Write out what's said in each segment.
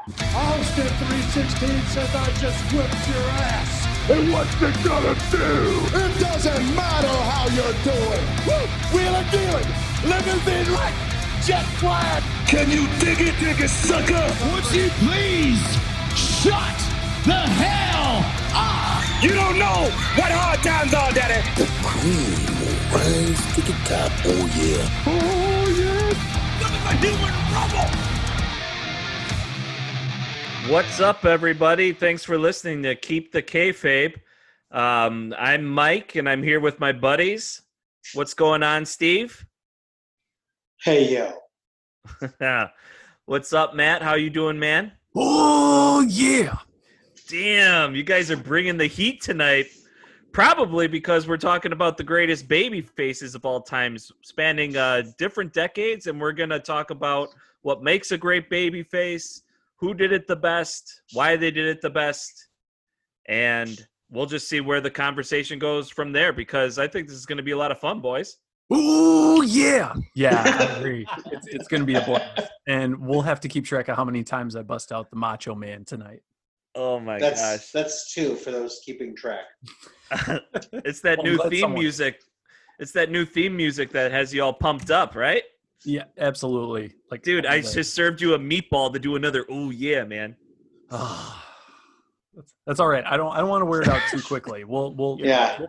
Austin 316 says I just whipped your ass. And what's it gonna do? It doesn't matter how you're doing. Woo! Wheeling, dealing, limousine right, jet flying. Can you dig it, sucker? Would you please shut the hell up? You don't know what hard times are, Daddy. The cream will rise to the top, oh yeah. Oh, yeah. Look at the human rubble. What's up, everybody? Thanks for listening to Keep the Kayfabe. I'm Mike, and I'm here with my buddies. What's going on, Steve? Hey, yo. What's up, Matt? How you doing, man? Oh, yeah. Damn, you guys are bringing the heat tonight. Probably because we're talking about the greatest baby faces of all times, spanning different decades, and we're going to talk about what makes a great baby face, who did it the best, why they did it the best, and we'll just see where the conversation goes from there, because I think this is going to be a lot of fun, boys. Oh, yeah. Yeah, I agree. It's going to be a blast. And we'll have to keep track of how many times I bust out the Macho Man tonight. Oh, my gosh. That's two for those keeping track. It's that new theme music. It's that new theme music that has you all pumped up, right? Yeah, absolutely. Like, dude, I just served you a meatball to do another. Oh yeah, man. That's all right. I don't want to wear it out too quickly. We'll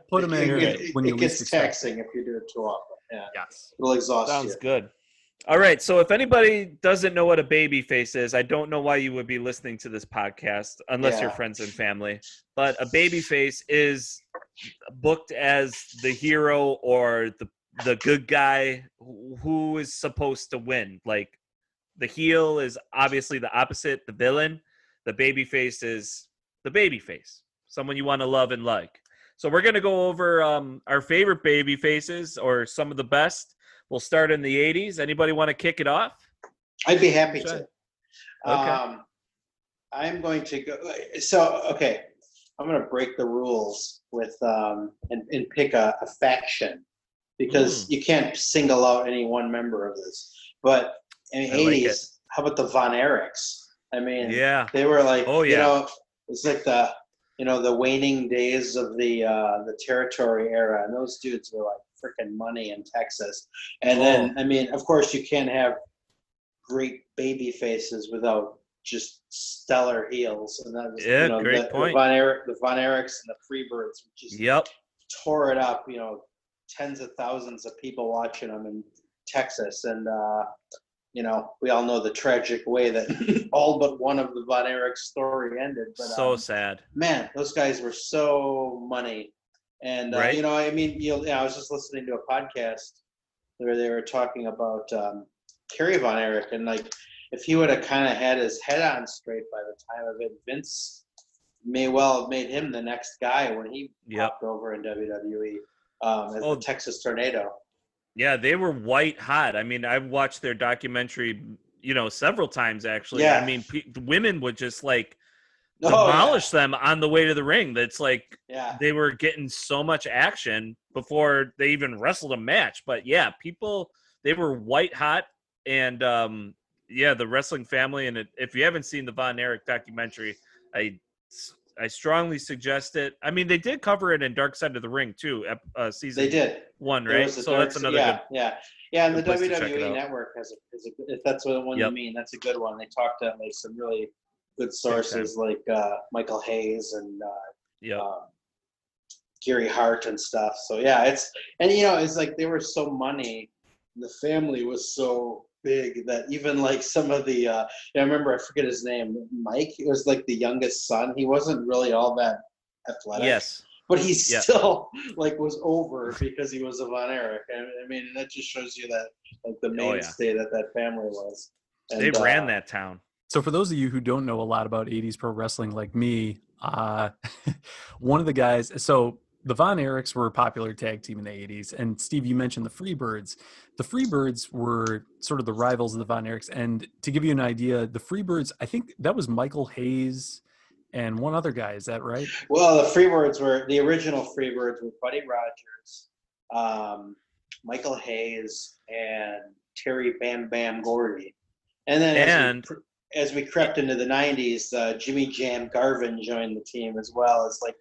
put them in here when you least expect. It gets taxing if you do it too often. Yeah. Yes. It'll exhaust you. Sounds good. All right. So if anybody doesn't know what a baby face is, I don't know why you would be listening to this podcast unless you're friends and family. But a baby face is booked as the hero or the good guy who is supposed to win. Like, the heel is obviously the opposite, the villain. The baby face is the baby face, someone you want to love and like. So we're going to go over our favorite baby faces, or some of the best. We'll start in the 80s. Anybody want to kick it off? I'd be happy to. Okay. I'm going to go. So, okay. I'm going to break the rules with and pick a faction, because you can't single out any one member of this. But in the 80s, how about the Von Erichs? I mean, they were like, it's like the waning days of the territory era, and those dudes were like freaking money in Texas. And then, I mean, of course, you can't have great baby faces without just stellar heels. And that was, great point. The Von Erichs and the Freebirds just tore it up. Tens of thousands of people watching them in Texas, and we all know the tragic way that all but one of the Von Erich story ended. But, so sad. Man, those guys were so money. And, right? I was just listening to a podcast where they were talking about Kerry Von Erich, and like, if he would have kind of had his head on straight by the time of it, Vince may well have made him the next guy when he popped over in WWE as the Texas Tornado. Yeah, they were white hot. I mean, I've watched their documentary, several times, actually. Yeah. I mean, women would just, like, demolish them on the way to the ring. That's like, they were getting so much action before they even wrestled a match. But, they were white hot. And, the wrestling family. And if you haven't seen the Von Erich documentary, I strongly suggest it. I mean, they did cover it in Dark Side of the Ring too. Season they did 1, right? So that's another good. Yeah. And the WWE Network has if that's the one you mean, that's a good one. They talked to like some really good sources like Michael Hayes and Gary Hart and stuff. So it's like they were so money. The family was so big that even like some of the I remember, I forget his name, Mike. It was like the youngest son. He wasn't really all that athletic. Yes. But he still like was over because he was a Von Erich. I mean, that just shows you that like the mainstay that family was. And, they ran that town. So for those of you who don't know a lot about 80s pro wrestling like me, one of the guys, so the Von Erichs were a popular tag team in the 80s. And Steve, you mentioned the Freebirds. The Freebirds were sort of the rivals of the Von Erichs. And to give you an idea, the Freebirds, I think that was Michael Hayes and one other guy. Is that right? Well, the original Freebirds were Buddy Rogers, Michael Hayes, and Terry Bam Bam Gordy. And then as we crept into the 90s, Jimmy Jam Garvin joined the team as well as like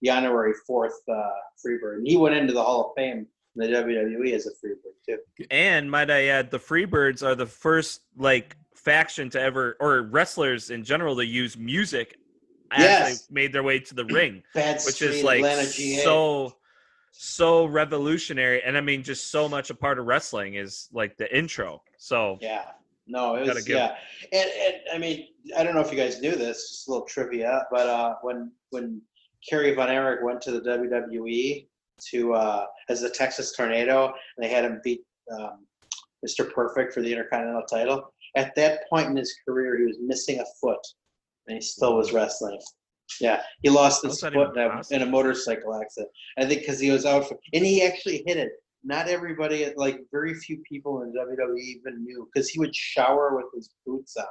the honorary fourth Freebird. And he went into the Hall of Fame in the WWE as a Freebird too. And might I add, the Freebirds are the first like faction to ever, or wrestlers in general, to use music as Yes. they made their way to the ring, Bad which Street, is like Atlanta, GA. so revolutionary. And I mean, just so much a part of wrestling is like the intro. So Yeah. No, it Gotta was give- yeah. And I mean, I don't know if you guys knew this, just a little trivia, but when Kerry Von Erich went to the WWE to as the Texas Tornado, they had him beat Mr. Perfect for the Intercontinental title. At that point in his career, he was missing a foot, and he still was wrestling. Yeah, he lost his How's that foot even possible? in a motorcycle accident. I think because he was out for, and he actually hit it. Not everybody, like very few people in WWE even knew, because he would shower with his boots on,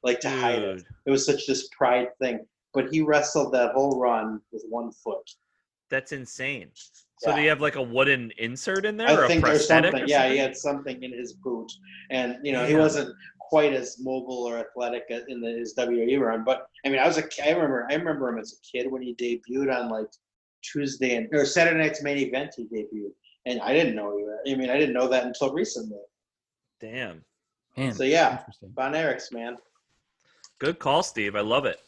like to hide it. Dude, It was such this pride thing. But he wrestled that whole run with 1 foot. that's insane. So Yeah. do you have like a wooden insert in there, or I a think there's prosthetic? something. or Yeah, he something? had something in his boot, and he Yeah. wasn't quite as mobile or athletic in his WWE run. But I mean, I remember him as a kid when he debuted on like Tuesday or Saturday Night's Main Event. He debuted, and I didn't know I didn't know that until recently. Damn. Man, So yeah, interesting. Von Erichs, man. Good call, Steve. I love it.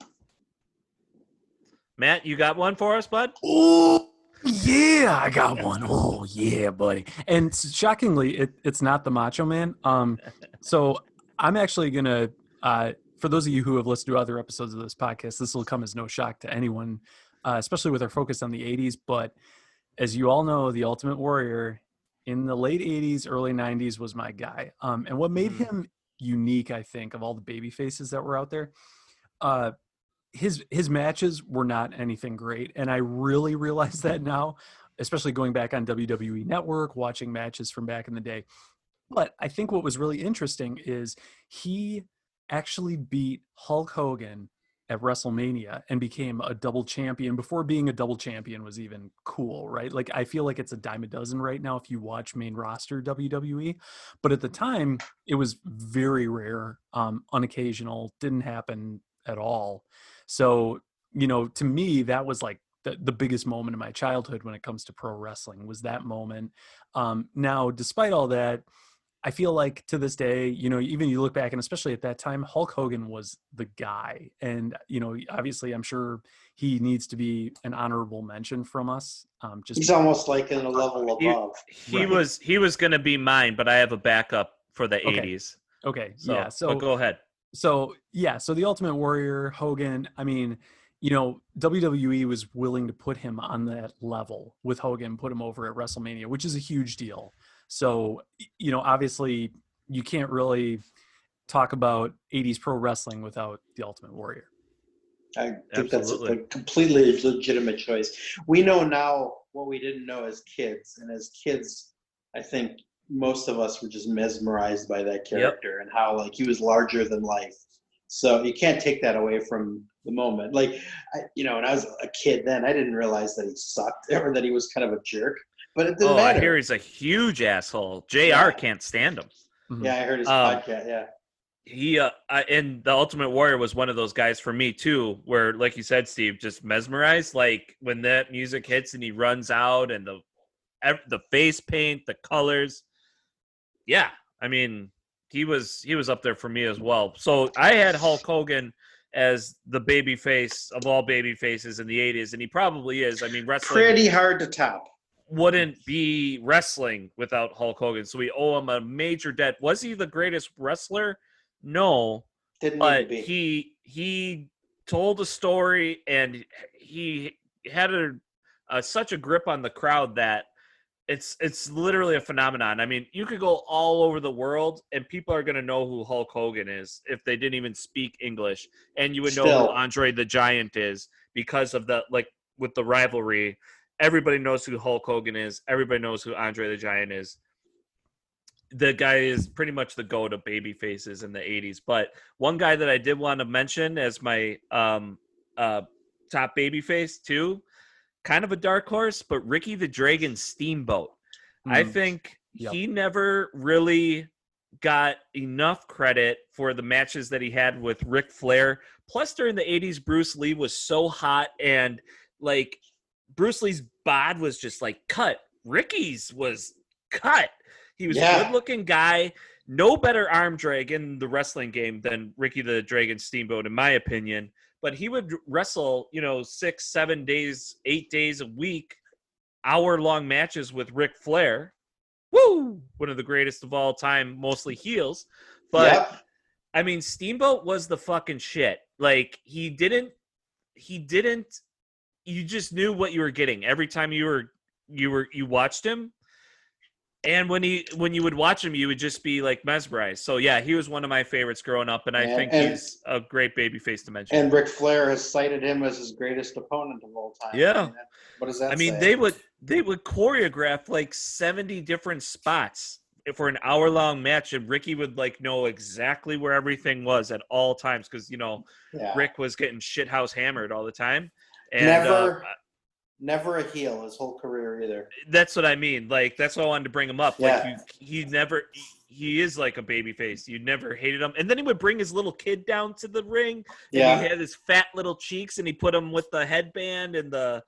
Matt, you got one for us, bud? Oh, yeah, I got one. Oh, yeah, buddy. And shockingly, it's not the Macho Man. So I'm actually going to, for those of you who have listened to other episodes of this podcast, this will come as no shock to anyone, especially with our focus on the 80s. But as you all know, the Ultimate Warrior in the late 80s, early 90s was my guy. And what made him unique, I think, of all the baby faces that were out there, his matches were not anything great, and I really realize that now, especially going back on WWE Network, watching matches from back in the day. But I think what was really interesting is he actually beat Hulk Hogan at WrestleMania and became a double champion before being a double champion was even cool, right? Like, I feel like it's a dime a dozen right now if you watch main roster WWE, but at the time it was very rare, unoccasional, didn't happen at all. So, to me, that was like the biggest moment in my childhood when it comes to pro wrestling, was that moment. Now, despite all that, I feel like to this day, even you look back, and especially at that time, Hulk Hogan was the guy. And, obviously I'm sure he needs to be an honorable mention from us. He's almost like in a level above. He Right. was going to be mine, but I have a backup for the Okay. 80s. Okay. So, Yeah. So but go ahead. So the Ultimate Warrior, Hogan, I mean, WWE was willing to put him on that level with Hogan, put him over at WrestleMania, which is a huge deal. So, obviously you can't really talk about 80s pro wrestling without the Ultimate Warrior. I think that's a Absolutely. completely legitimate choice. We know now what we didn't know as kids, and as kids, I think most of us were just mesmerized by that character and how like he was larger than life. So you can't take that away from the moment. Like, when I was a kid then, I didn't realize that he sucked or that he was kind of a jerk. But it didn't Oh, I matter. hear he's a huge asshole. JR Yeah. can't stand him. Mhm. Yeah, I heard his Um, podcast. Yeah. He and the Ultimate Warrior was one of those guys for me too, where like you said, Steve, just mesmerized. Like when that music hits and he runs out and the face paint, the colors. Yeah, I mean, he was up there for me as well. So I had Hulk Hogan as the baby face of all baby faces in the 80s, and he probably is. I mean, wrestling Pretty hard to top. wouldn't be wrestling without Hulk Hogan. So we owe him a major debt. Was he the greatest wrestler? No, Didn't need but to be. he told a story, and he had such a grip on the crowd that it's literally a phenomenon. I mean, you could go all over the world and people are going to know who Hulk Hogan is if they didn't even speak English, and you would know Still. who Andre the Giant is because of with the rivalry. Everybody knows who Hulk Hogan is. Everybody knows who Andre the Giant is. The guy is pretty much the GOAT of baby faces in the 80s. But one guy that I did want to mention as my top baby face too, kind of a dark horse, but Ricky the Dragon Steamboat. I Mm. think Yep. he never really got enough credit for the matches that he had with Ric Flair. Plus, during the 80s, Bruce Lee was so hot, and like Bruce Lee's bod was just like cut. Ricky's was cut. He was a good-looking guy. No better arm drag in the wrestling game than Ricky the Dragon Steamboat, in my opinion. But he would wrestle, 6, 7 days, 8 days a week, hour-long matches with Ric Flair. Woo! One of the greatest of all time, mostly heels. But, I mean, Steamboat was the fucking shit. Like, you just knew what you were getting every time you watched him. And when you would watch him, you would just be like mesmerized. So yeah, he was one of my favorites growing up, and I think he's a great babyface to mention. And Ric Flair has cited him as his greatest opponent of all time. Yeah. What does that I mean, say? they would choreograph like 70 different spots for an hour-long match, and Ricky would like know exactly where everything was at all times because Rick was getting shithouse hammered all the time. And Never a heel his whole career either. That's what I mean. Like, that's why I wanted to bring him up. Yeah. Like, he is like a babyface. You never hated him. And then he would bring his little kid down to the ring. And he had his fat little cheeks, and he put him with the headband and the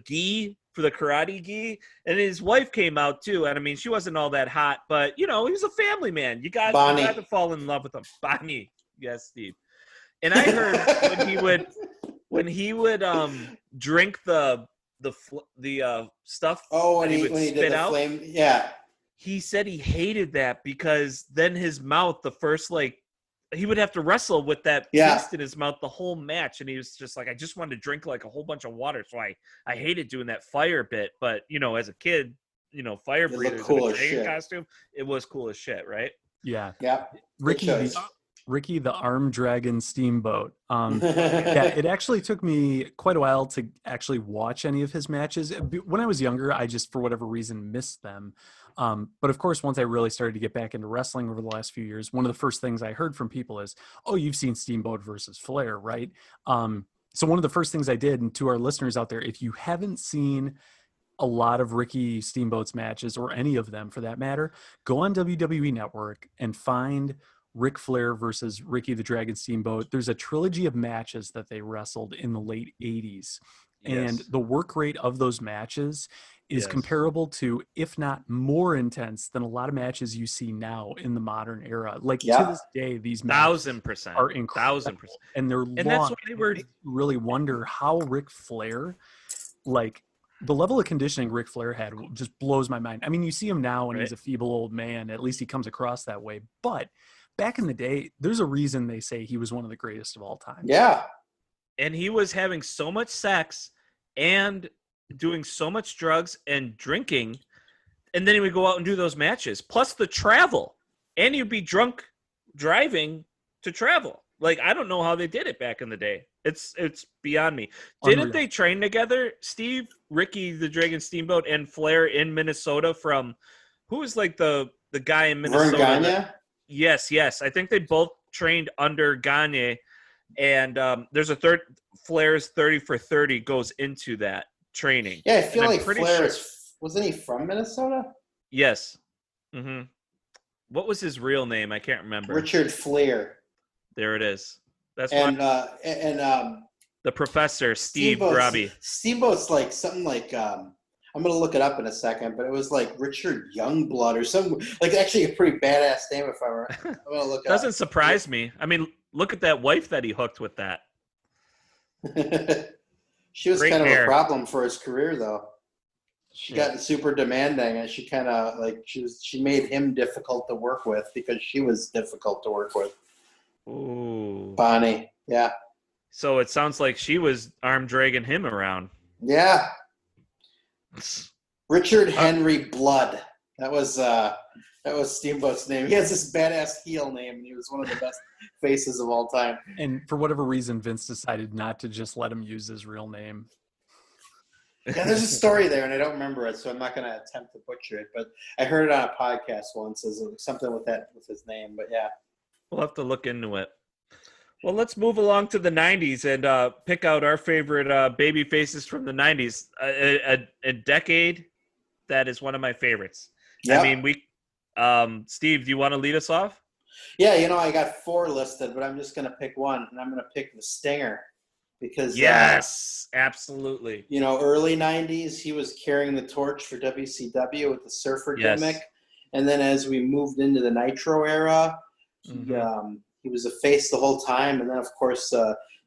gi for the karate gi. And his wife came out too. And I mean, she wasn't all that hot, but he was a family man. You got to fall in love with him. Bonnie. Yes, Steve. And I heard when he would drink the stuff. Oh, when he spit did the out, flame, yeah. He said he hated that because then his mouth, he would have to wrestle with that taste in his mouth the whole match, and he was just like, I just wanted to drink like a whole bunch of water, so I hated doing that fire bit. But as a kid, fire breathers in a dragon costume, it was cool as shit, right? Yeah. Yeah. Ricky the Arm Dragon Steamboat. It actually took me quite a while to actually watch any of his matches. When I was younger, I just, for whatever reason, missed them. But of course, once I really started to get back into wrestling over the last few years, one of the first things I heard from people is, oh, you've seen Steamboat versus Flair, right? So one of the first things I did, and to our listeners out there, if you haven't seen a lot of Ricky Steamboat's matches, or any of them for that matter, go on WWE Network and find Ric Flair versus Ricky the Dragon Steamboat. There's a trilogy of matches that they wrestled in the late 80s. And the work rate of those matches is comparable to, if not more intense than a lot of matches you see now in the modern era. Like to this day, these matches 1,000% are incredible. 1,000%. And they're and long. that's why they were. You really wonder how Ric Flair, like the level of conditioning Ric Flair had, just blows my mind. I mean, you see him now and he's a feeble old man. At least he comes across that way. But back in the day, there's a reason they say he was one of the greatest of all time. Yeah. And he was having so much sex and doing so much drugs and drinking, and then he would go out and do those matches, plus the travel, and he'd be drunk driving to travel. Like, I don't know how they did it back in the day. It's beyond me. Didn't they train together, Steve, Ricky the Dragon Steamboat, and Flair in Minnesota from, who was like the guy in Minnesota? Vern Gagne? Yes. I think they both trained under Gagne, and there's a Flair's 30 for 30 goes into that training. Yeah, I feel like Flair wasn't he from Minnesota? Yes. Mm-hmm. What was his real name? I can't remember. Richard Flair. There it is. That's the professor, Steve Grabby. Steamboat's like something like I'm gonna look it up in a second, but it was like Richard Youngblood or something, like actually a pretty badass name if I were. I'm gonna look it up. Doesn't surprise me. I mean, look at that wife that he hooked with that. She was Great kind hair. of a problem for his career though. She got super demanding, and she kind of like she made him difficult to work with because she was difficult to work with. Ooh. Bonnie, yeah. So it sounds like she was arm dragging him around. Yeah. Richard Henry Blood. That was Steamboat's name. He has this badass heel name, and he was one of the best faces of all time. And for whatever reason, Vince decided not to just let him use his real name. Yeah, there's a story there, and I don't remember it, so I'm not going to attempt to butcher it. But I heard it on a podcast once as something with his name. But yeah, we'll have to look into it. Well, let's move along to the 90s and pick out our favorite baby faces from the 90s. A decade that is one of my favorites. Yep. I mean, Steve, do you want to lead us off? Yeah, I got 4 listed, but I'm just going to pick one, and I'm going to pick the Stinger because Yes, absolutely. early 90s, he was carrying the torch for WCW with the surfer Yes. gimmick. And then as we moved into the Nitro era, he was a face the whole time. And then, of course,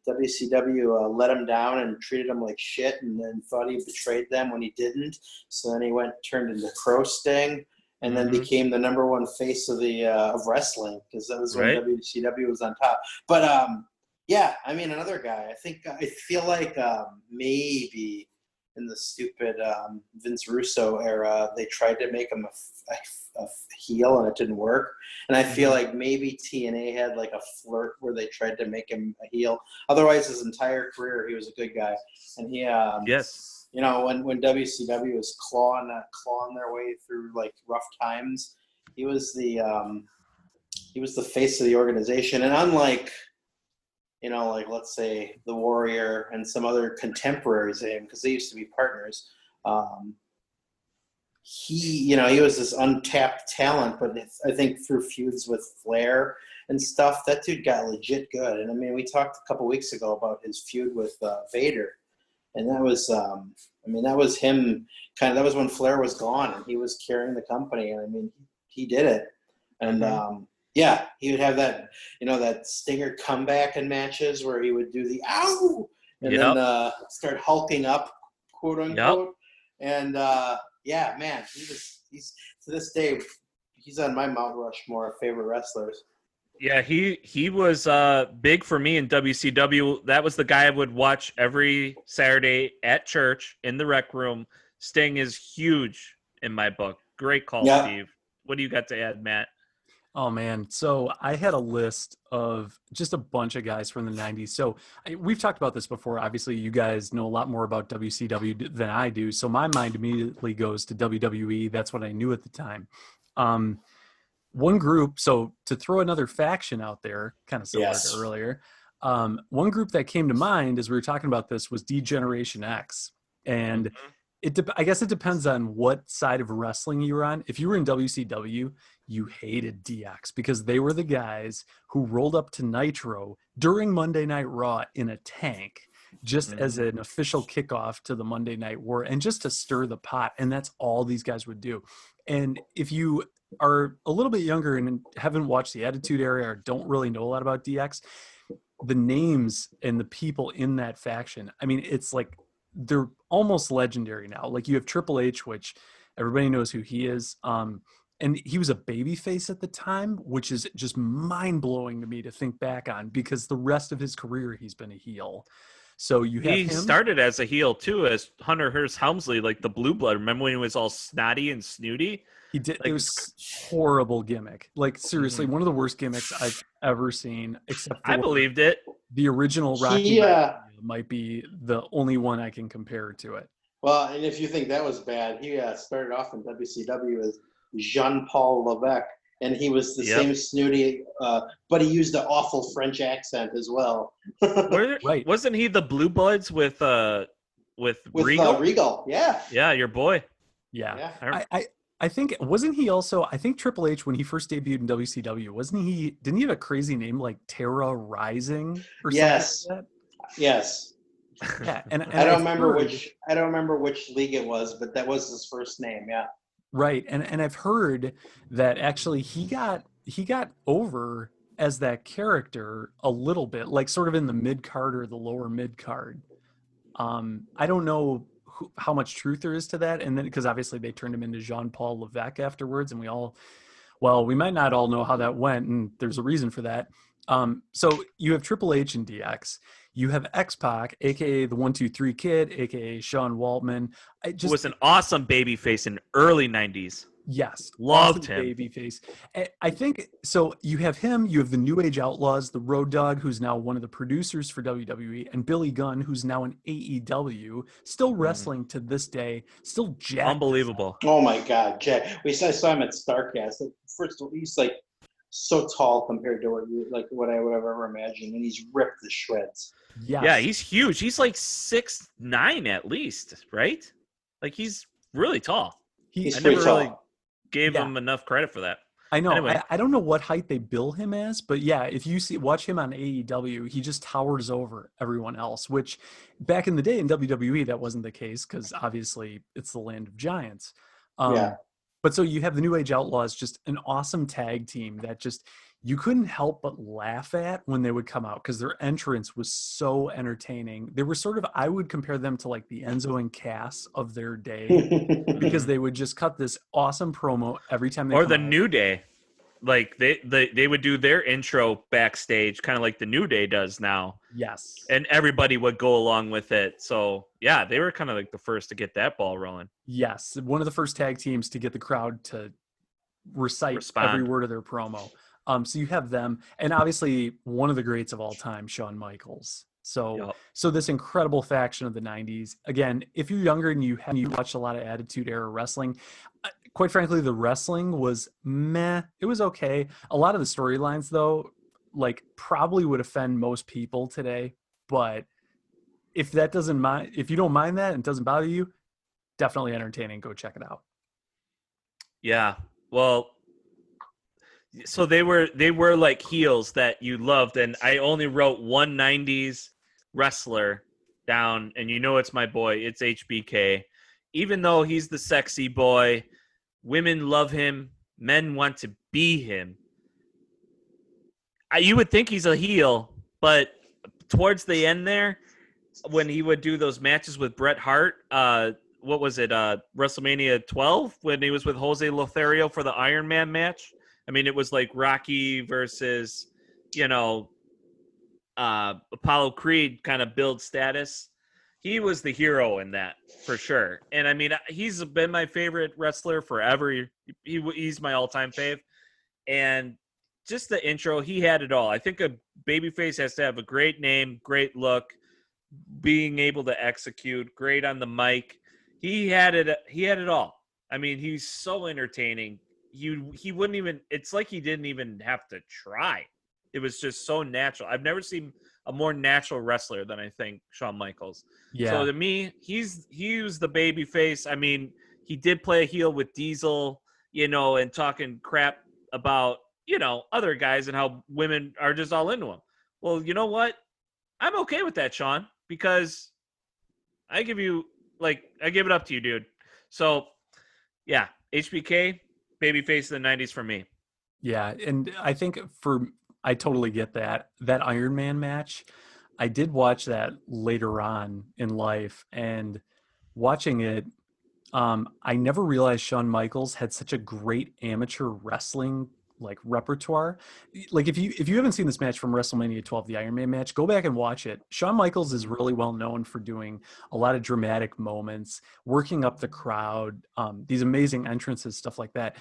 WCW let him down and treated him like shit and then thought he betrayed them when he didn't. So then he turned into Pro Sting and then became the number 1 face of of wrestling because that was when WCW was on top. But, yeah, I mean, another guy. I feel like maybe in the stupid Vince Russo era, they tried to make him a heel and it didn't work. And I feel like maybe TNA had like a flirt where they tried to make him a heel. Otherwise, his entire career, he was a good guy. And he, Yes. when WCW was clawing their way through like rough times, he was the face of the organization. And unlike, like let's say the Warrior and some other contemporaries of him, because they used to be partners, he was this untapped talent, but I think through feuds with Flair and stuff, that dude got legit good. And I mean, we talked a couple weeks ago about his feud with Vader, and that was, that was him that was when Flair was gone and he was carrying the company. And I mean, he did it. And, yeah, he would have that, that Stinger comeback in matches where he would do the ow and then start hulking up, quote unquote. And yeah, man, he's to this day, he's on my Mount Rushmore of favorite wrestlers. Yeah, he was big for me in WCW. That was the guy I would watch every Saturday at church in the rec room. Sting is huge in my book. Great call, Steve. What do you got to add, Matt? Oh, man. So I had a list of just a bunch of guys from the 90s. So we've talked about this before. Obviously, you guys know a lot more about WCW than I do. So my mind immediately goes to WWE. That's what I knew at the time. One group, so to throw another faction out there, kind of similar to earlier, one group that came to mind as we were talking about this was D-Generation X. And I guess it depends on what side of wrestling you were on. If you were in WCW, you hated DX because they were the guys who rolled up to Nitro during Monday Night Raw in a tank just as an official kickoff to the Monday Night War and just to stir the pot. And that's all these guys would do. And if you are a little bit younger and haven't watched the Attitude Era or don't really know a lot about DX, the names and the people in that faction, I mean, it's like they're almost legendary now. Like you have Triple H, which everybody knows who he is. And he was a babyface at the time, which is just mind-blowing to me to think back on because the rest of his career he's been a heel. So you have him. Started as a heel too, as Hunter Hearst Helmsley, like the Blue Blood. Remember when he was all snotty and snooty? He did. It was horrible gimmick. Like seriously, one of the worst gimmicks I've ever seen. Except for I believed it. The original Rocky might be the only one I can compare to it. Well, and if you think that was bad, he started off in WCW as Jean-Paul Levesque, and he was the same snooty, but he used an awful French accent as well. Right? Wasn't he the Blue Bloods with Regal? Regal, yeah. Yeah, your boy. Yeah. I think wasn't he also? I think Triple H when he first debuted in WCW wasn't he? Didn't he have a crazy name like Terra Rising or something like that? Yes. Yeah, and I don't remember which league it was, but that was his first name. Yeah. Right, and I've heard that actually he got over as that character a little bit, like sort of in the mid card or the lower mid card. I don't know how much truth there is to that, and then because obviously they turned him into Jean-Paul Levesque afterwards, and we might not all know how that went, and there's a reason for that. So you have Triple H and DX. You have X-Pac, a.k.a. the 1-2-3 Kid, a.k.a. Sean Waltman. Who was an awesome babyface in early 90s. Yes. Loved him. Babyface. I think, so you have him, you have the New Age Outlaws, the Road Dogg, who's now one of the producers for WWE, and Billy Gunn, who's now in AEW, still wrestling to this day, still jacked. Unbelievable. Oh my God, Jack. I saw him at StarCast. First of all, he's like so tall compared to what I would have ever imagined, and he's ripped to shreds. Yes. Yeah, he's huge. He's like 6'9" at least, right? Like he's really tall. He's I pretty never tall. really gave Yeah. him enough credit for that. I know. Anyway. I don't know what height they bill him as, but yeah, if you watch him on AEW, he just towers over everyone else, which back in the day in WWE, that wasn't the case because obviously it's the land of giants. Yeah. But so you have the New Age Outlaws, just an awesome tag team that just you couldn't help but laugh at when they would come out because their entrance was so entertaining. They were sort of, I would compare them to like the Enzo and Cass of their day because they would just cut this awesome promo every time they Or come the out. New Day. Like they would do their intro backstage, kind of like the New Day does now. Yes. And everybody would go along with it. So yeah, they were kind of like the first to get that ball rolling. Yes. One of the first tag teams to get the crowd to recite Respond. every word of their promo. So you have them, and obviously one of the greats of all time, Shawn Michaels. So, Yep. so this incredible faction of the '90s. Again, if you're younger and you watched a lot of Attitude Era wrestling, quite frankly, the wrestling was meh. It was okay. A lot of the storylines, though, like probably would offend most people today. But if you don't mind that and it doesn't bother you, definitely entertaining. Go check it out. Yeah. Well, so they were like heels that you loved, and I only wrote one '90s wrestler down, and you know it's my boy. It's HBK. Even though he's the sexy boy, women love him, men want to be him. You would think he's a heel, but towards the end there, when he would do those matches with Bret Hart, what was it, WrestleMania 12, when he was with Jose Lothario for the Iron Man match? I mean, it was like Rocky versus, Apollo Creed kind of build status. He was the hero in that for sure. And I mean, he's been my favorite wrestler forever. He's my all-time fave. And just the intro, he had it all. I think a babyface has to have a great name, great look, being able to execute, great on the mic. He had it all. I mean, he's so entertaining. He wouldn't even, it's like he didn't even have to try. It was just so natural. I've never seen a more natural wrestler than I think Shawn Michaels. Yeah. So to me, he was the baby face. I mean, he did play a heel with Diesel, and talking crap about, other guys and how women are just all into him. Well, you know what? I'm okay with that, Sean, because I give it up to you, dude. So yeah, HBK, babyface of the '90s for me. Yeah, and I think I totally get that Iron Man match. I did watch that later on in life, and watching it, I never realized Shawn Michaels had such a great amateur wrestling repertoire. Like if you haven't seen this match from WrestleMania 12, the Iron Man match, go back and watch it. Shawn Michaels is really well known for doing a lot of dramatic moments, working up the crowd, these amazing entrances, stuff like that.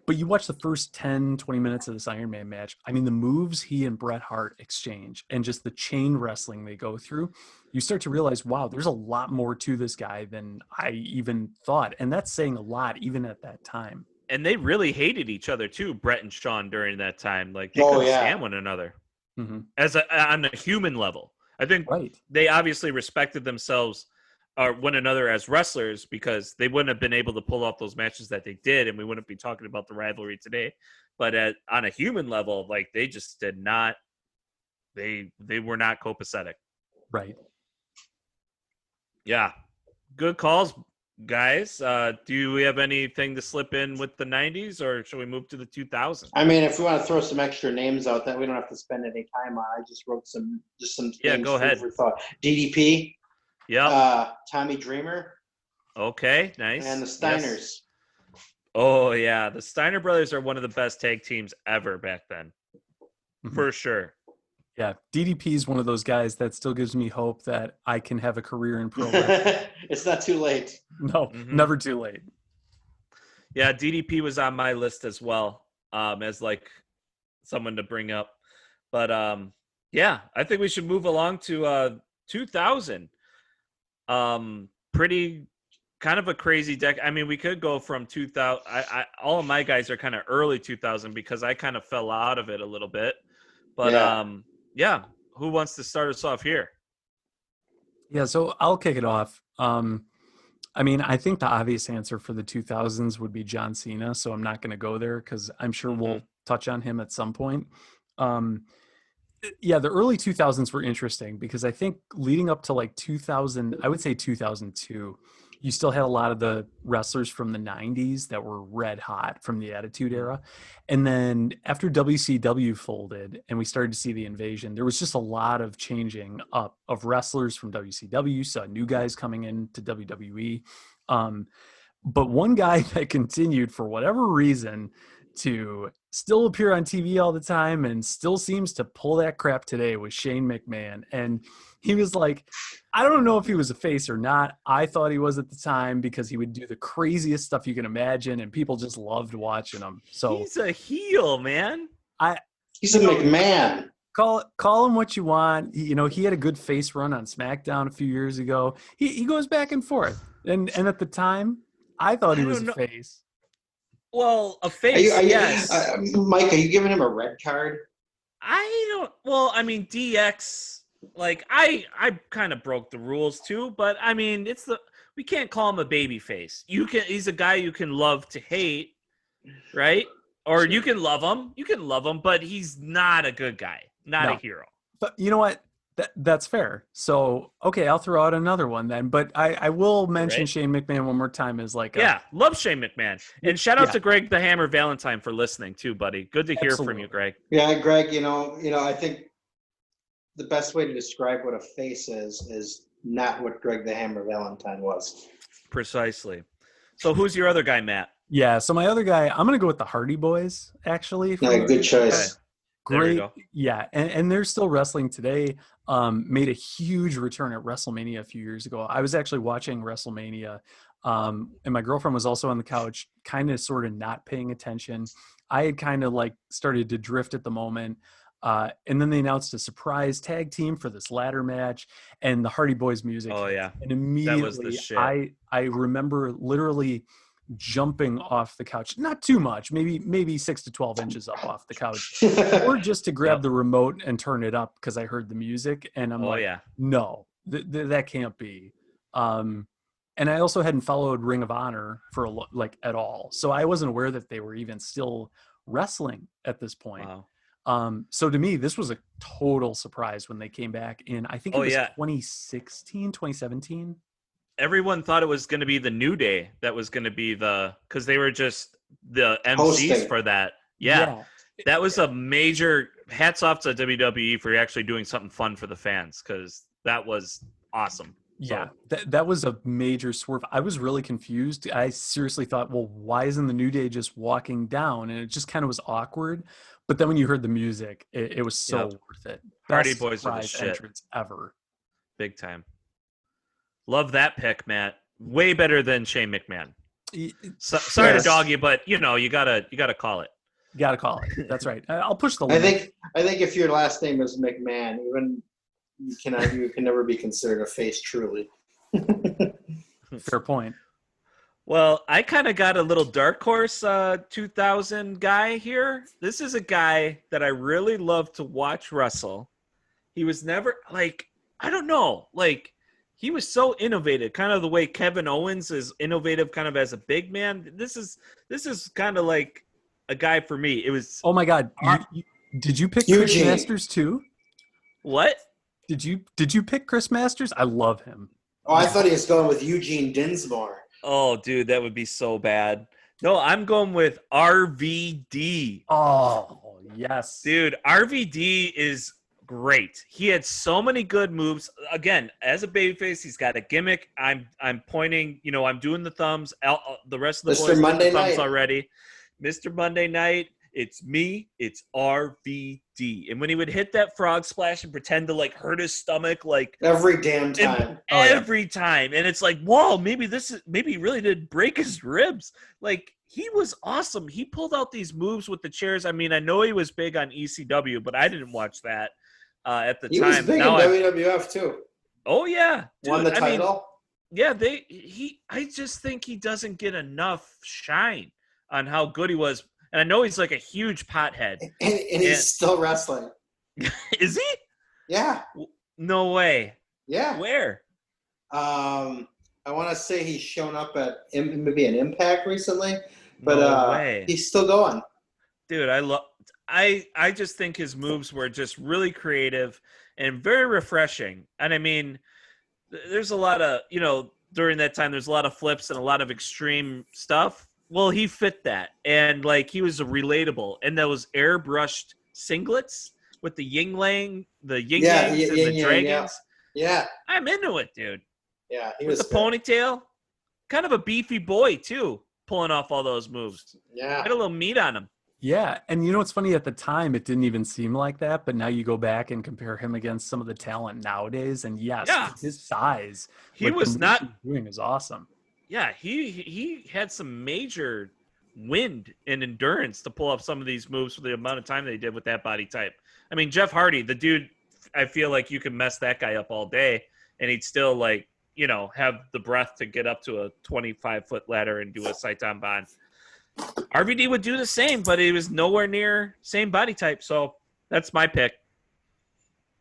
But you watch the first 10, 20 minutes of this Iron Man match. I mean, the moves he and Bret Hart exchange and just the chain wrestling they go through, you start to realize, wow, there's a lot more to this guy than I even thought. And that's saying a lot, even at that time. And they really hated each other too, Bret and Shawn, during that time. Like they couldn't stand one another on a human level. I think they obviously respected themselves or one another as wrestlers, because they wouldn't have been able to pull off those matches that they did, and we wouldn't be talking about the rivalry today. But on a human level, they just did not. They were not copacetic. Right. Yeah. Good calls, guys. Do we have anything to slip in with the '90s, or should we move to the 2000s? I mean, if we want to throw some extra names out that we don't have to spend any time on, I just wrote some Yeah, things go ahead. for thought. DDP. Yeah. Tommy Dreamer. Okay, nice. And the Steiners. Yes. Oh yeah, the Steiner brothers are one of the best tag teams ever back then, for sure. Yeah, DDP is one of those guys that still gives me hope that I can have a career in pro wrestling. It's not too late. No, never too late. Yeah, DDP was on my list as well, as someone to bring up. But yeah, I think we should move along to 2000. Pretty kind of a crazy deck. I mean, we could go from 2000. All of my guys are kind of early 2000 because I kind of fell out of it a little bit. But yeah, who wants to start us off here? Yeah, so I'll kick it off. I mean, I think the obvious answer for the 2000s would be John Cena, so I'm not going to go there because I'm sure we'll touch on him at some point. Yeah, the early 2000s were interesting because I think leading up to like 2000, I would say 2002, you still had a lot of the wrestlers from the 90s that were red hot from the Attitude Era. And then after WCW folded and we started to see the invasion, there was just a lot of changing up of wrestlers from WCW, saw new guys coming into WWE. But one guy that continued for whatever reason to still appear on TV all the time and still seems to pull that crap today was Shane McMahon. And he was like, I don't know if he was a face or not. I thought he was at the time because he would do the craziest stuff you can imagine and people just loved watching him. So He's a heel, man. He's a McMahon. Call him what you want. He had a good face run on SmackDown a few years ago. He goes back and forth. And at the time, I thought he was a face. Well, a face, yes. Mike, are you giving him a red card? DX, like, I kind of broke the rules too, but I mean, we can't call him a baby face. He's a guy you can love to hate, right? Or you can love him, but he's not a good guy, not a hero. But you know what? That's fair. So, okay, I'll throw out another one then. But I will mention Shane McMahon one more time as like love Shane McMahon. And shout out to Greg the Hammer Valentine for listening too, buddy. Good to hear from you, Greg. Yeah, Greg, I think the best way to describe what a face is not what Greg the Hammer Valentine was. Precisely. So who's your other guy, Matt? Yeah, so my other guy, I'm going to go with the Hardy Boys, actually. Good choice. Okay. Great. Yeah, and they're still wrestling today. Made a huge return at WrestleMania a few years ago. I was actually watching WrestleMania, and my girlfriend was also on the couch, kind of sort of not paying attention. I had kind of like started to drift at the moment. And then they announced a surprise tag team for this ladder match and the Hardy Boys music. Oh, yeah. And immediately that was the shit. I remember literally jumping off the couch, not too much, maybe 6 to 12 inches up off the couch, or just to grab the remote and turn it up because I heard the music, and I'm no, that can't be. And I also hadn't followed Ring of Honor for at all, so I wasn't aware that they were even still wrestling at this point. Wow. So to me, this was a total surprise when they came back in, I think it was 2016, 2017. Everyone thought it was going to be the New Day that was going to be because they were just the MCs hosting for that. Yeah. That was a major hats off to WWE for actually doing something fun for the fans because that was awesome. Yeah, that was a major swerve. I was really confused. I seriously thought, well, why isn't the New Day just walking down? And it just kind of was awkward. But then when you heard the music, it was so worth it. Hardy Boys are the shit. Entrance ever. Big time. Love that pick, Matt. Way better than Shane McMahon. Sorry to dog you, but you gotta call it. You gotta call it. That's right. I'll push the limit. I think if your last name is McMahon, even you can never be considered a face truly. Fair point. Well, I kind of got a little dark horse 2000 guy here. This is a guy that I really love to watch wrestle. He was never I don't know, he was so innovative, kind of the way Kevin Owens is innovative kind of as a big man. This is kind of like a guy for me. It was. Oh my God. Did you pick Chris Masters too? What? Did you pick Chris Masters? I love him. Oh, I thought he was going with Eugene Dinsmore. Oh, dude, that would be so bad. No, I'm going with RVD. Oh, yes. Dude, RVD is great. He had so many good moves. Again, as a babyface, he's got a gimmick. I'm pointing, I'm doing the thumbs. The rest of the boys Monday did the thumbs Night. already. Mr. Monday Night, it's me, it's RVD. And when he would hit that frog splash and pretend to hurt his stomach, every damn time. Every time. And it's whoa, maybe he really did break his ribs. He was awesome. He pulled out these moves with the chairs. I mean, I know he was big on ECW, but I didn't watch that. At the time. He was big in WWF too. Oh yeah, dude, won the title. I just think he doesn't get enough shine on how good he was, and I know he's a huge pothead. And he's still wrestling. Is he? Yeah. No way. Yeah. Where? I want to say he's shown up at maybe an Impact recently, but No way. he's still going. Dude, I just think his moves were just really creative and very refreshing. And I mean, there's a lot of, during that time, there's a lot of flips and a lot of extreme stuff. Well, he fit that. And like, he was relatable. And those airbrushed singlets with the yin yang and the dragons. Yeah. I'm into it, dude. Yeah. He With was the ponytail, kind of a beefy boy too, pulling off all those moves. Yeah. Had a little meat on him. Yeah, and you know what's funny? At the time, it didn't even seem like that, but now you go back and compare him against some of the talent nowadays, and yes, his size, He was the moves he was doing is awesome. Yeah, he had some major wind and endurance to pull up some of these moves for the amount of time they did with that body type. I mean, Jeff Hardy, the dude, I feel like you could mess that guy up all day, and he'd still have the breath to get up to a 25-foot ladder and do a Saitan Bond. RVD would do the same, but he was nowhere near same body type. So that's my pick.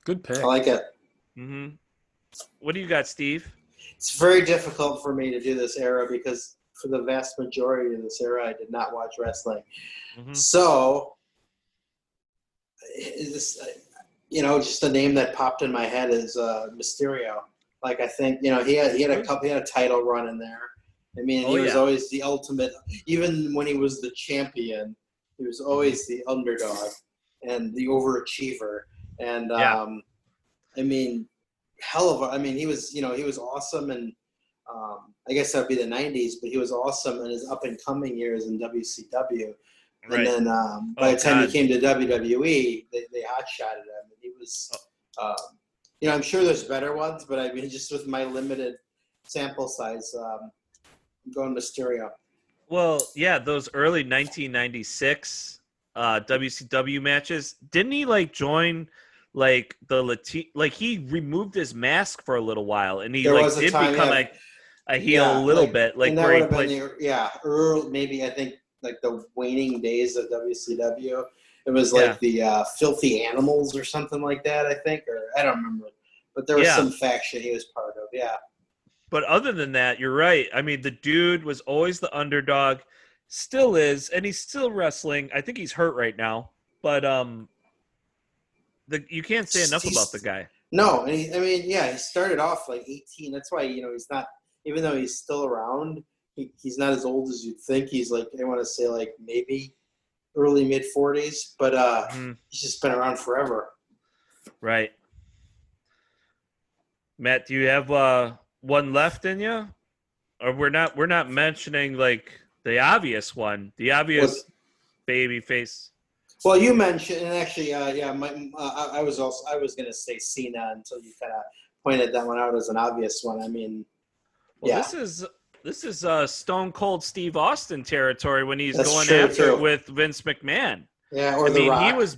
Good pick. I like it. Mm-hmm. What do you got, Steve? It's very difficult for me to do this era because for the vast majority of this era, I did not watch wrestling. Mm-hmm. So, just the name that popped in my head is Mysterio. Like, I think, he had a title run in there. I mean, he was always the ultimate. Even when he was the champion, he was always the underdog and the overachiever. And I mean, he was awesome. And I guess that'd be the '90s, but he was awesome in his up and coming years in WCW. Right. And then by the time he came to WWE, they hot shotted him. And he was, I'm sure there's better ones, but I mean, just with my limited sample size. I'm going Mysterio. Well, yeah, those early 1996 WCW matches. Didn't he join he removed his mask for a little while, and he did become a heel a little bit, where he played. Early, maybe I think the waning days of WCW. It was the Filthy Animals or something like that. I think, or I don't remember, but there was some faction he was part of. Yeah. But other than that, you're right. I mean, the dude was always the underdog, still is, and he's still wrestling. I think he's hurt right now, but you can't say enough about the guy. No, and he started off 18. That's why he's not, even though he's still around, he's not as old as you'd think. He's I want to say maybe early mid 40s, but he's just been around forever. Right. Matt, do you have one left in you, or we're not mentioning the obvious one, the obvious baby face? Well, you mentioned, and actually, I was going to say Cena until you kind of pointed that one out as an obvious one. I mean, this is Stone Cold Steve Austin territory when he's going after it with Vince McMahon. Yeah, or The Rock.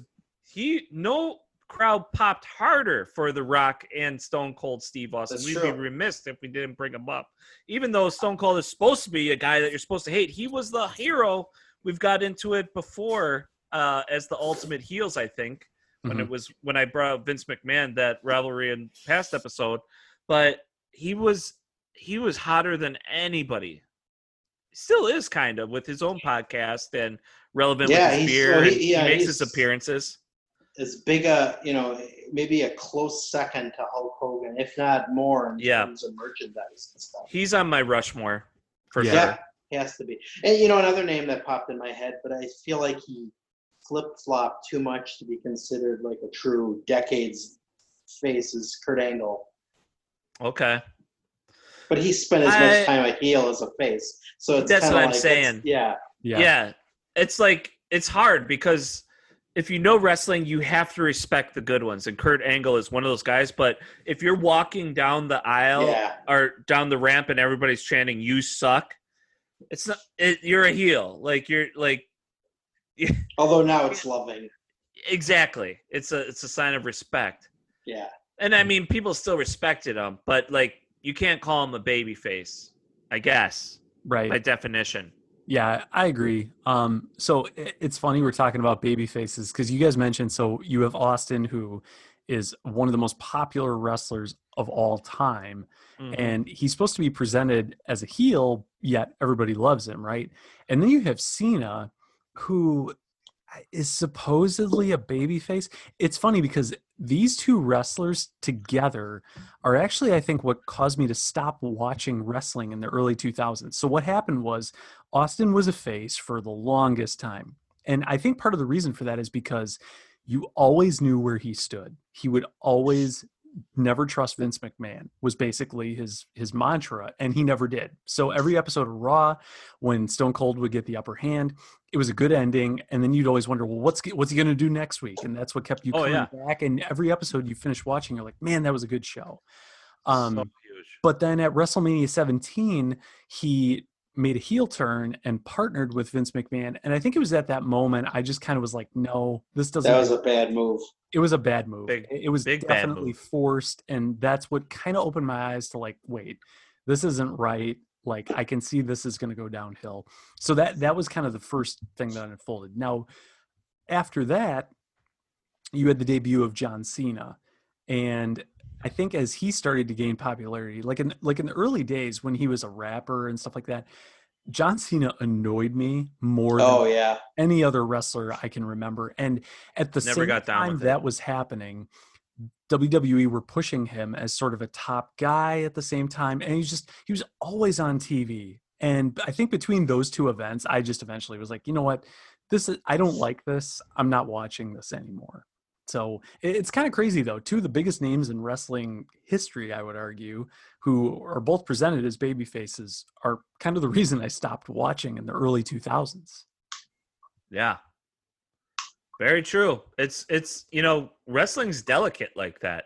No crowd popped harder for The Rock and Stone Cold Steve Austin. We'd be remiss if we didn't bring him up. Even though Stone Cold is supposed to be a guy that you're supposed to hate, he was the hero. We've got into it before as the ultimate heels, I think, when I brought up Vince McMahon, that rivalry in past episode. But he was hotter than anybody. Still is kind of, with his own podcast and relevant with his beard. He makes his appearances. As big maybe a close second to Hulk Hogan, if not more, in terms of merchandise and stuff. He's on my Rushmore for sure. Yeah, he has to be. And another name that popped in my head, but I feel like he flip-flopped too much to be considered a true decades face, is Kurt Angle. Okay. But he spent as much time a heel as a face. So it's that's what I'm saying. Yeah. It's it's hard because if you know wrestling, you have to respect the good ones. And Kurt Angle is one of those guys. But if you're walking down the aisle or down the ramp and everybody's chanting, "You suck," it's not. You're a heel. Although now it's loving. Exactly. It's a sign of respect. Yeah. And I mean, people still respected him, but you can't call him a baby face, I guess. Right. By definition. Yeah, I agree. So it's funny we're talking about baby faces because you guys mentioned, so you have Austin, who is one of the most popular wrestlers of all time. Mhm. And he's supposed to be presented as a heel, yet everybody loves him, right? And then you have Cena, who is supposedly a babyface. It's funny because these two wrestlers together are actually, I think, what caused me to stop watching wrestling in the early 2000s. So what happened was Austin was a face for the longest time. And I think part of the reason for that is because you always knew where he stood. He would always never trust Vince McMahon was basically his mantra, and he never did. So every episode of Raw, when Stone Cold would get the upper hand, it was a good ending, and then you'd always wonder, well, what's he going to do next week? And that's what kept you coming back. And every episode you finish watching, you're like, man, that was a good show. So huge. But then at WrestleMania 17, he made a heel turn and partnered with Vince McMahon. And I think it was at that moment I just kind of was like, no, this doesn't. That was a bad move. It was a bad move. It was big definitely forced. And that's what kind of opened my eyes to like, wait, this isn't right. Like, I can see this is going to go downhill. So that was kind of the first thing that unfolded. Now, after that, you had the debut of John Cena. And I think as he started to gain popularity, like in the early days when he was a rapper and stuff like that, John Cena annoyed me more than any other wrestler I can remember. And at the same time that was happening, WWE were pushing him as sort of a top guy at the same time. And he was always on TV. And I think between those two events, I just eventually was like, you know what, I don't like this. I'm not watching this anymore. So it's kind of crazy, though. Two of the biggest names in wrestling history, I would argue, who are both presented as baby faces, are kind of the reason I stopped watching in the early 2000s. Yeah. Very true. It's wrestling's delicate like that.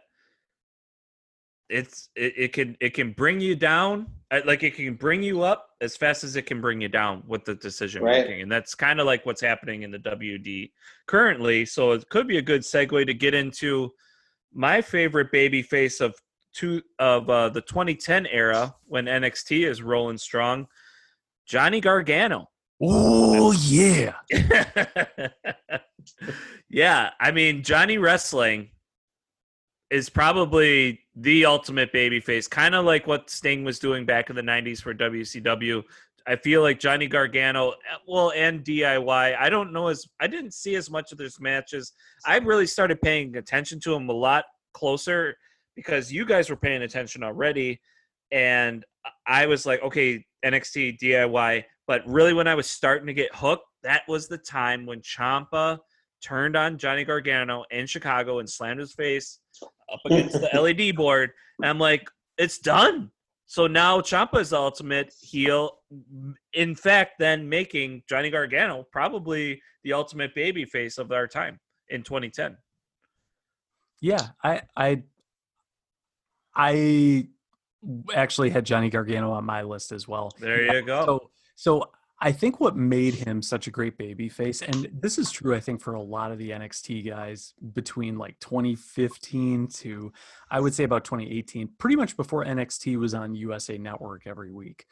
It can bring you down, like it can bring you up as fast as it can bring you down with the decision making, and that's kind of like what's happening in the WD currently. So it could be a good segue to get into my favorite baby face of the 2010 era when NXT is rolling strong, Johnny Gargano. Oh yeah, yeah. I mean, Johnny Wrestling is probably the ultimate babyface, kind of like what Sting was doing back in the 90s for WCW. I feel like Johnny Gargano, and DIY, I didn't see as much of their matches. I really started paying attention to him a lot closer because you guys were paying attention already. And I was like, okay, NXT, DIY. But really when I was starting to get hooked, that was the time when Ciampa turned on Johnny Gargano in Chicago and slammed his face up against the LED board. And I'm like, it's done. So now Ciampa is the ultimate heel. In fact, then making Johnny Gargano probably the ultimate baby face of our time in 2010. Yeah, I actually had Johnny Gargano on my list as well. There you go. So I think what made him such a great babyface, and this is true, I think, for a lot of the NXT guys between like 2015 to, I would say, about 2018, pretty much before NXT was on USA Network every week.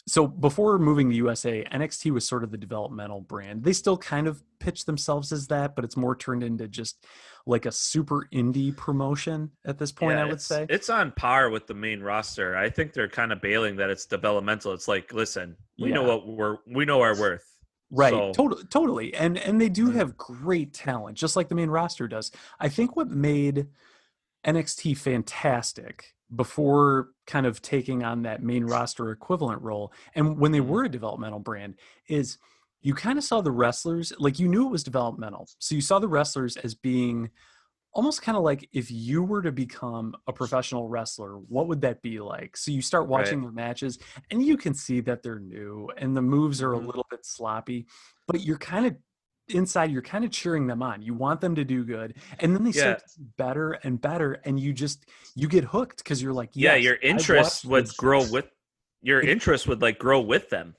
So before moving to USA, NXT was sort of the developmental brand. They still kind of pitch themselves as that, but it's more turned into just like a super indie promotion at this point, I would say. It's on par with the main roster. I think they're kind of bailing that it's developmental. It's like, listen, we know our worth. Right. So. Totally. And they do have great talent, just like the main roster does. I think what made NXT fantastic before kind of taking on that main roster equivalent role, and when they were a developmental brand, is you kind of saw the wrestlers, like you knew it was developmental. So you saw the wrestlers as being almost kind of like if you were to become a professional wrestler, what would that be like? So you start watching their matches and you can see that they're new and the moves are a little bit sloppy, but you're kind of inside, you're kind of cheering them on. You want them to do good. And then they start to do better and better. And you get hooked because you're like, yes, your interest would grow with them.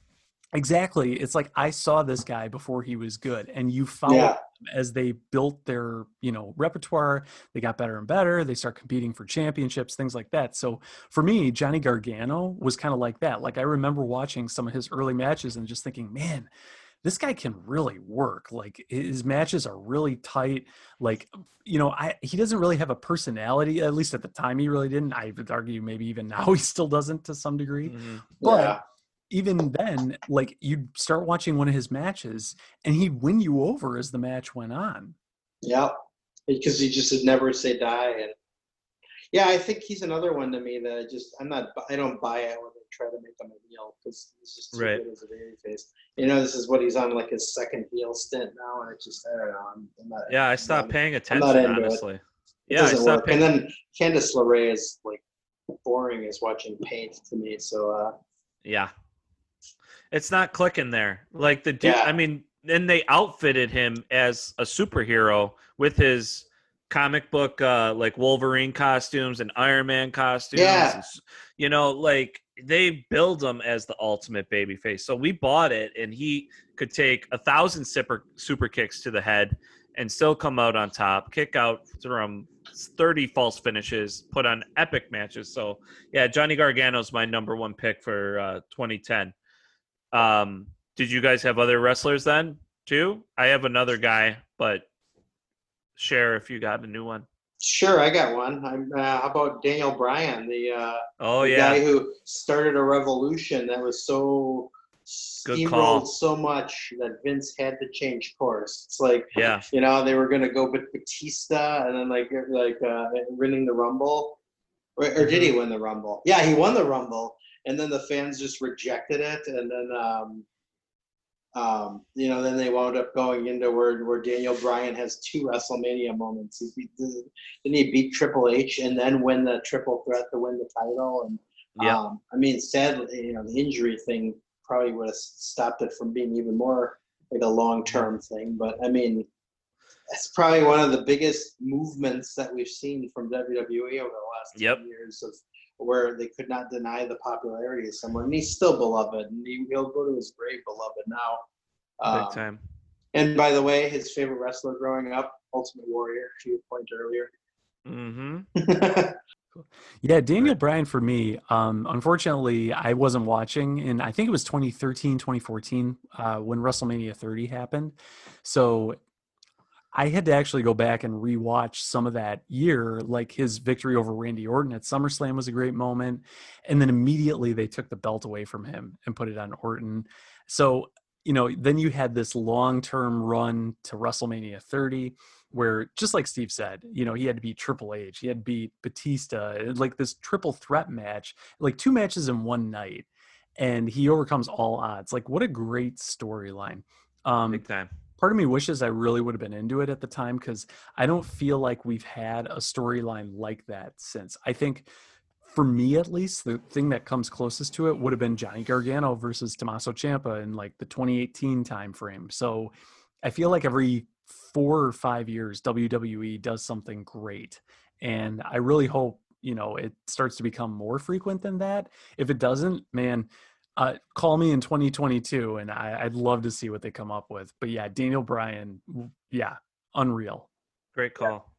Exactly. It's like, I saw this guy before he was good, and you follow them as they built their, repertoire. They got better and better. They start competing for championships, things like that. So for me, Johnny Gargano was kind of like that. Like, I remember watching some of his early matches and just thinking, man, this guy can really work. Like his matches are really tight. Like, he doesn't really have a personality, at least at the time he really didn't. I would argue maybe even now he still doesn't to some degree. Mm-hmm. But even then, like you'd start watching one of his matches and he'd win you over as the match went on. Yeah, because he just would never say die. And yeah, I think he's another one to me that I don't buy it when they try to make him a heel, because he's just too good as a babyface. This is what he's on, like his second heel stint now, and it's just, I don't know. I'm not. Yeah, I stopped paying attention, honestly. It doesn't work. And then Candice LeRae is like boring as watching paint to me. So yeah, it's not clicking there. Like the dude, I mean, then they outfitted him as a superhero with his comic book like Wolverine costumes and Iron Man costumes. Yeah. And, like they build him as the ultimate babyface. So we bought it, and he could take 1,000 super kicks to the head and still come out on top, kick out from 30 false finishes, put on epic matches. So yeah, Johnny Gargano's my number one pick for 2010. Did you guys have other wrestlers then too? I have another guy, but share if you got a new one. Sure, I got one. How about Daniel Bryan, the guy who started a revolution that was so steamrolled so much that Vince had to change course. It's like, they were going to go with Batista and then like winning the Rumble. Or did he win the Rumble? Yeah, he won the Rumble. And then the fans just rejected it. And then, then they wound up going into where Daniel Bryan has 2 WrestleMania moments. He beat Triple H and then win the triple threat to win the title. And sadly, the injury thing probably would have stopped it from being even more like a long-term thing. But I mean, that's probably one of the biggest movements that we've seen from WWE over the last 10 years of where they could not deny the popularity of someone. And he's still beloved, and he'll go to his grave beloved now. Big time. And by the way, his favorite wrestler growing up, Ultimate Warrior, to your point earlier. Mm-hmm. Yeah, Daniel Bryan for me, unfortunately, I wasn't watching in, I think it was 2013, 2014, when WrestleMania 30 happened. So I had to actually go back and rewatch some of that year, like his victory over Randy Orton at SummerSlam was a great moment. And then immediately they took the belt away from him and put it on Orton. So, then you had this long-term run to WrestleMania 30 where, just like Steve said, he had to beat Triple H, he had to beat Batista, like this triple threat match, like 2 matches in one night. And he overcomes all odds. Like, what a great storyline. Big time. Part of me wishes I really would have been into it at the time, because I don't feel like we've had a storyline like that since. I think, for me at least, the thing that comes closest to it would have been Johnny Gargano versus Tommaso Ciampa in like the 2018 time frame. So I feel like every 4 or 5 years, WWE does something great. And I really hope, it starts to become more frequent than that. If it doesn't, man, call me in 2022 and I'd love to see what they come up with. But yeah, Daniel Bryan, unreal. Great call.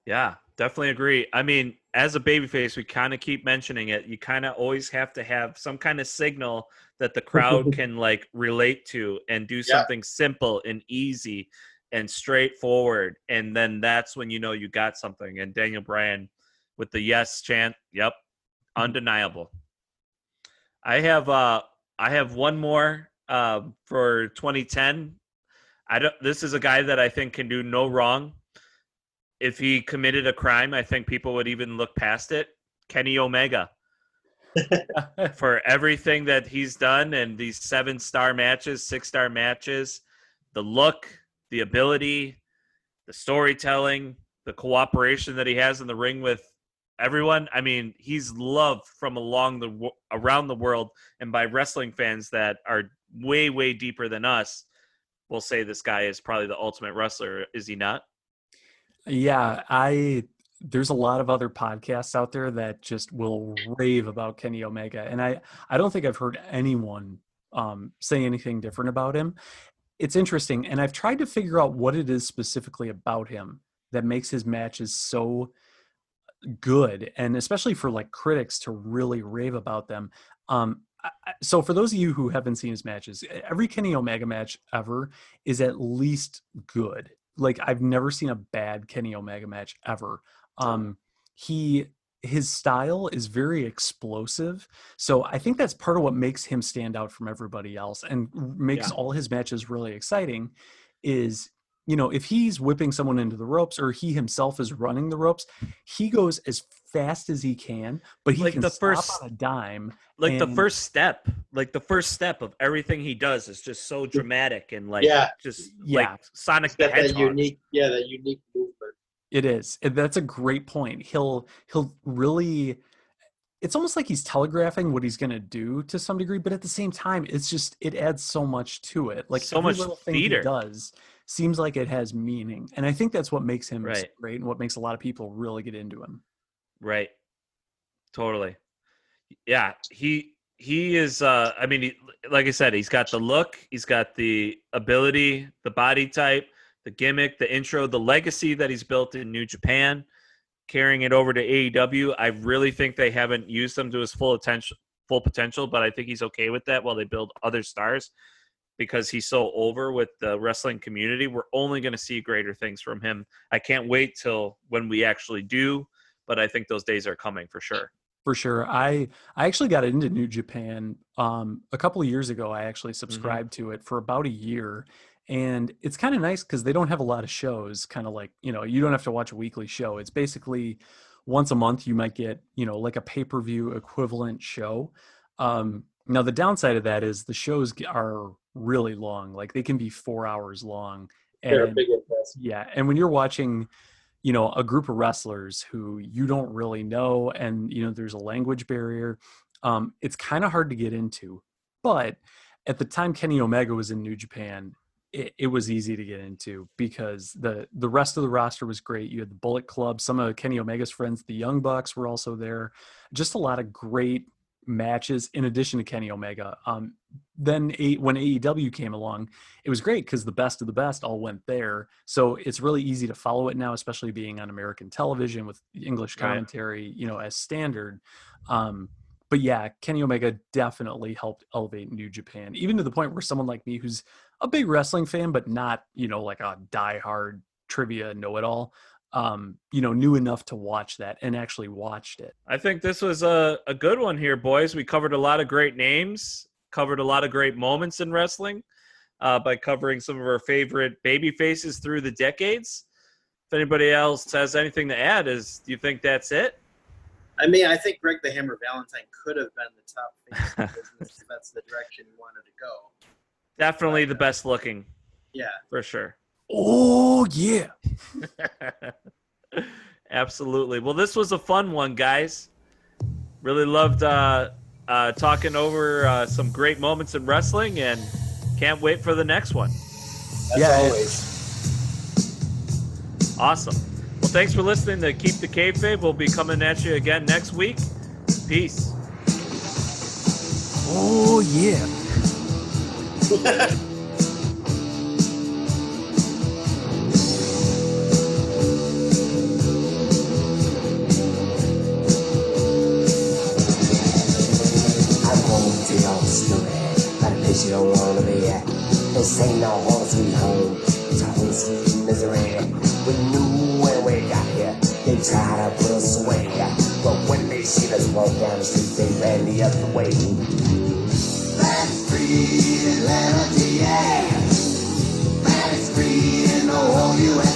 Yeah, definitely agree. I mean, as a babyface, we kind of keep mentioning it. You kind of always have to have some kind of signal that the crowd can like relate to and do something simple and easy and straightforward. And then that's when you got something. And Daniel Bryan with the yes chant, undeniable. I have one more for 2010. This is a guy that I think can do no wrong. If he committed a crime, I think people would even look past it. Kenny Omega. For everything that he's done and these 7-star matches, 6-star matches, the look, the ability, the storytelling, the cooperation that he has in the ring with everyone. I mean, he's loved from around the world, and by wrestling fans that are way, way deeper than us. We'll say this guy is probably the ultimate wrestler. Is he not? Yeah, there's a lot of other podcasts out there that just will rave about Kenny Omega. And I don't think I've heard anyone say anything different about him. It's interesting. And I've tried to figure out what it is specifically about him that makes his matches so good. And especially for like critics to really rave about them. So for those of you who haven't seen his matches, every Kenny Omega match ever is at least good. Like I've never seen a bad Kenny Omega match ever. His style is very explosive. So I think that's part of what makes him stand out from everybody else and makes all his matches really exciting is, you know, if he's whipping someone into the ropes or he himself is running the ropes, he goes as fast as he can, but he can stop on a dime. Like the first step of everything he does is just so dramatic and like like Sonic the Hedgehog. That unique movement. It is. That's a great point. He'll really, it's almost like he's telegraphing what he's going to do to some degree, but at the same time, it adds so much to it. Like so much little thing theater he does seems like it has meaning. And I think that's what makes him right. great and what makes a lot of people really get into him. Right. Totally. Yeah. He is, I mean, like I said, he's got the look, he's got the ability, the body type, the gimmick, the intro, the legacy that he's built in New Japan, carrying it over to AEW. I really think they haven't used him to his full potential, but I think he's okay with that while they build other stars because he's so over with the wrestling community. We're only going to see greater things from him. I can't wait till when we actually do, but I think those days are coming for sure. For sure. I actually got into New Japan a couple of years ago. I actually subscribed to it for about a year. And it's kind of nice because they don't have a lot of shows, kind of like, you know, you don't have to watch a weekly show. It's basically once a month you might get, you know, like a pay-per-view equivalent show. Now, the downside of that is the shows are really long. Like they can be 4 hours long. And, they're a big investment. Yeah. And when you're watching, you know, a group of wrestlers who you don't really know and, you know, there's a language barrier, it's kind of hard to get into. But at the time Kenny Omega was in New Japan, it was easy to get into because the rest of the roster was great. You had the Bullet Club, some of Kenny Omega's friends, the Young Bucks were also there. Just a lot of great matches in addition to Kenny Omega. Then when AEW came along, it was great because the best of the best all went there. So it's really easy to follow it now, especially being on American television with English commentary, you know, as standard. But yeah, Kenny Omega definitely helped elevate New Japan, even to the point where someone like me, who's a big wrestling fan, but not, you know, like a diehard trivia know-it-all, you know, knew enough to watch that and actually watched it. I think this was a good one here, boys. We covered a lot of great names, covered a lot of great moments in wrestling by covering some of our favorite baby faces through the decades. If anybody else has anything to add, do you think that's it? I mean, I think Greg the Hammer Valentine could have been the top face in the business if that's the direction he wanted to go. Definitely the best looking. Yeah. For sure. Oh, yeah. Absolutely. Well, this was a fun one, guys. Really loved talking over some great moments in wrestling and can't wait for the next one. As always. Awesome. Well, thanks for listening to Keep the Kayfabe. We'll be coming at you again next week. Peace. Oh, yeah. You don't wanna be at. This ain't no home sweet home. It's a home sweet misery. We knew when we got here, they tried to put us away. But when they see us walk down the street, they ran the other way. That's free Atlanta, yeah. That is free in the whole U.S.